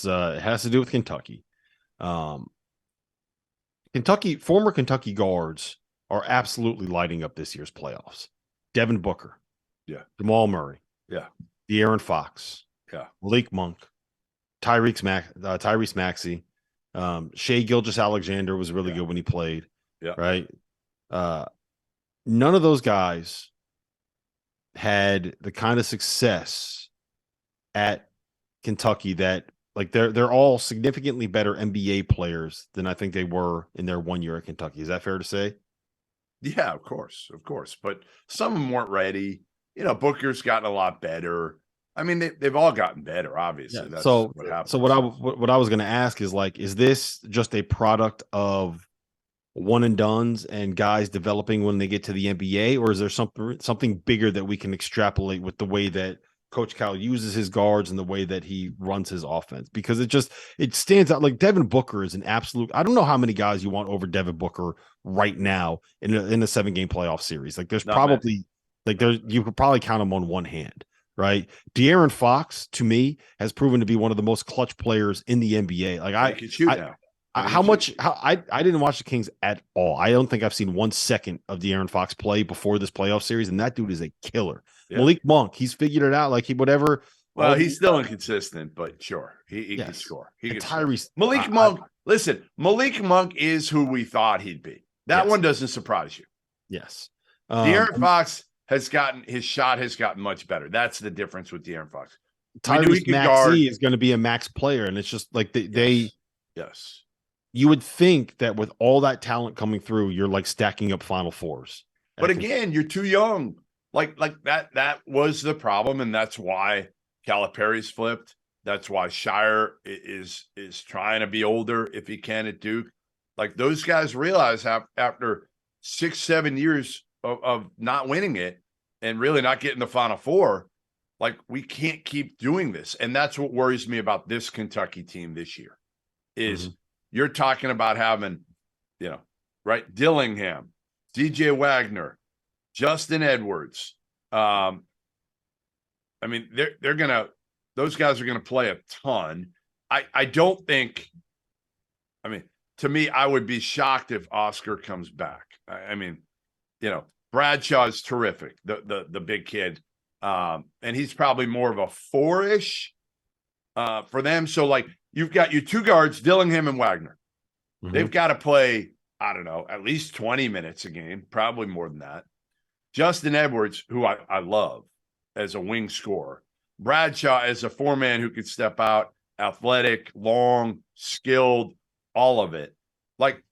It has to do with Kentucky. Former Kentucky guards are absolutely lighting up this year's playoffs. Devin Booker. Yeah. Jamal Murray. Yeah. De'Aaron Fox. Yeah. Malik Monk. Tyrese Maxey. Shai Gilgeous-Alexander was really good when he played. Yeah. Right. None of those guys had the kind of success at Kentucky that like they're all significantly better NBA players than I think they were in their 1 year at Kentucky. Is that fair to say? Yeah, of course. But some of them weren't ready. Booker's gotten a lot better. I mean, they've all gotten better, obviously. Yeah. That's So what happens. So what I was going to ask is like, is this just a product of one and dones and guys developing when they get to the NBA, or is there something bigger that we can extrapolate with the way that Coach Cal uses his guards and the way that he runs his offense? Because it stands out. Like Devin Booker is an absolute. I don't know how many guys you want over Devin Booker right now in a 7-game playoff series. Like there's probably you could probably count them on one hand. Right. De'Aaron Fox, to me, has proven to be one of the most clutch players in the NBA. Like I can shoot now. I didn't watch the Kings at all. I don't think I've seen 1 second of De'Aaron Fox play before this playoff series, and that dude is a killer. Yeah. Malik Monk, he's figured it out. Like whatever. Well, he's still inconsistent, but sure, he can score. He can Tyrese score. Malik Monk. Listen, Malik Monk is who we thought he'd be. That one doesn't surprise you. Yes. De'Aaron Fox his shot has gotten much better. That's the difference with De'Aaron Fox. Tyrese Maxey is going to be a max player, and it's just like they. Yes. You would think that with all that talent coming through, you're like stacking up Final Fours. But again, you're too young. Like that was the problem, and that's why Calipari's flipped. That's why Shire is trying to be older if he can at Duke. Like those guys realize after 6-7 years of not winning it and really not getting the Final Four, like we can't keep doing this. And that's what worries me about this Kentucky team this year is you're talking about having, right, Dillingham, DJ Wagner, Justin Edwards. I mean, those guys are gonna play a ton. I don't think. I mean, to me, I would be shocked if Oscar comes back. I mean, Bradshaw is terrific, the big kid, and he's probably more of a 4-ish for them. So like you've got your two guards, Dillingham and Wagner. They've got to play, I don't know, at least 20 minutes a game, probably more than that. Justin Edwards, who I love as a wing scorer. Bradshaw as a 4-man who could step out, athletic, long, skilled, all of it. Like,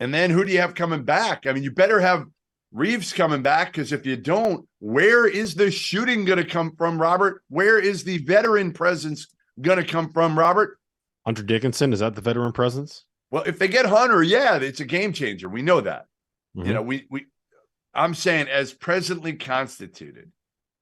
and then who do you have coming back? I mean, you better have Reeves coming back, because if you don't, where is the shooting going to come from, Robert? Where is the veteran presence going to come from, Robert? Hunter Dickinson, is that the veteran presence? Well, if they get Hunter, yeah, it's a game changer. We know that. I'm saying as presently constituted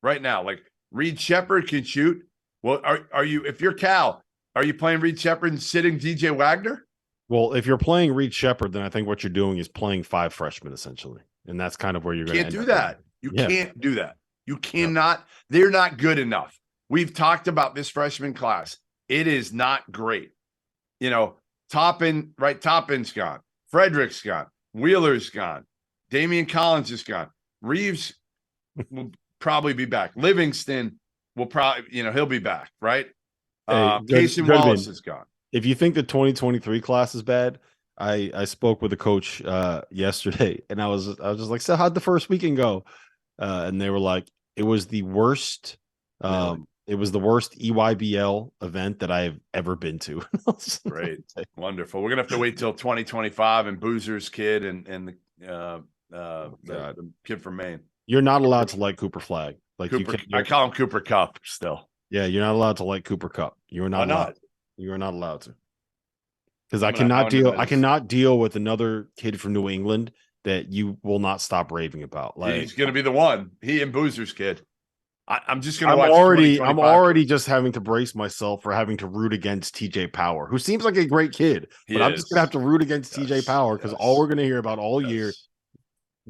right now, like Reed Shepherd can shoot. Well, are you, if you're Cal, are you playing Reed Shepherd and sitting DJ Wagner? Well, if you're playing Reed Shepherd, then I think what you're doing is playing 5 freshmen essentially. And that's kind of where you're going to can't do that. You can't do that. You cannot. They're not good enough. We've talked about this freshman class. It is not great. Toppin's gone. Frederick's gone. Wheeler's gone. Damian Collins is gone. Reeves will probably be back. Livingston will probably, he'll be back, right? Casey Wallace is gone. If you think the 2023 class is bad, I spoke with a coach yesterday, and I was just like, so how'd the first weekend go? And they were like, it was the worst. It was the worst EYBL event that I have ever been to. Great. Wonderful. We're going to have to wait till 2025 and Boozer's kid and the kid from Maine. You're not allowed to like Cooper Flag. Like I call him Cooper Cup still. Yeah, you're not allowed to like Cooper Cup. You're not allowed. Not? You are not allowed to. Because I cannot deal with another kid from New England that you will not stop raving about. Like he's going to be the one. He and Boozer's kid. I'm just going to watch. I'm already just having to brace myself for having to root against TJ Power, who seems like a great kid, but I'm just going to have to root against TJ Power because all we're going to hear about all year,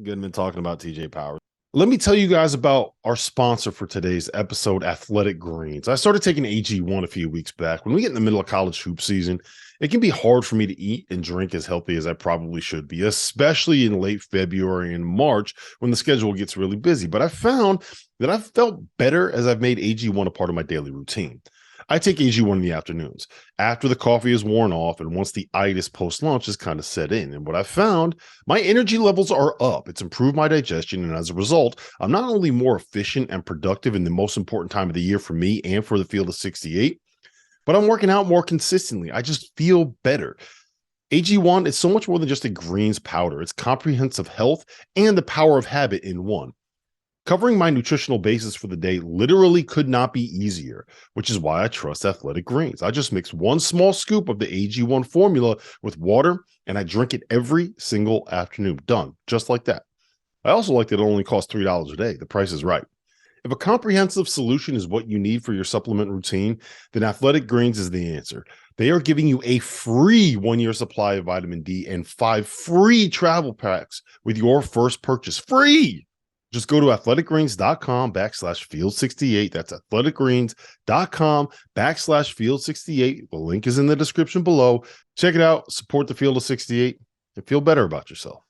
Goodman talking about TJ Power. Let me tell you guys about our sponsor for today's episode, Athletic Greens. I started taking AG1 a few weeks back. When we get in the middle of college hoop season, it can be hard for me to eat and drink as healthy as I probably should be, especially in late February and March when the schedule gets really busy. But I found that I've felt better as I've made AG1 a part of my daily routine. I take AG1 in the afternoons after the coffee is worn off and once the itis post-lunch is kind of set in. And what I found, my energy levels are up. It's improved my digestion. And as a result, I'm not only more efficient and productive in the most important time of the year for me and for the field of 68, but I'm working out more consistently. I just feel better. AG1 is so much more than just a greens powder. It's comprehensive health and the power of habit in one. Covering my nutritional basis for the day literally could not be easier, which is why I trust Athletic Greens. I just mix one small scoop of the AG1 formula with water, and I drink it every single afternoon. Done, just like that. I also like that it only costs $3 a day. The price is right. If a comprehensive solution is what you need for your supplement routine, then Athletic Greens is the answer. They are giving you a free 1-year supply of vitamin D and 5 free travel packs with your first purchase. Free! Just go to athleticgreens.com/field68. That's athleticgreens.com/field68. The link is in the description below. Check it out, support the field of 68, and feel better about yourself.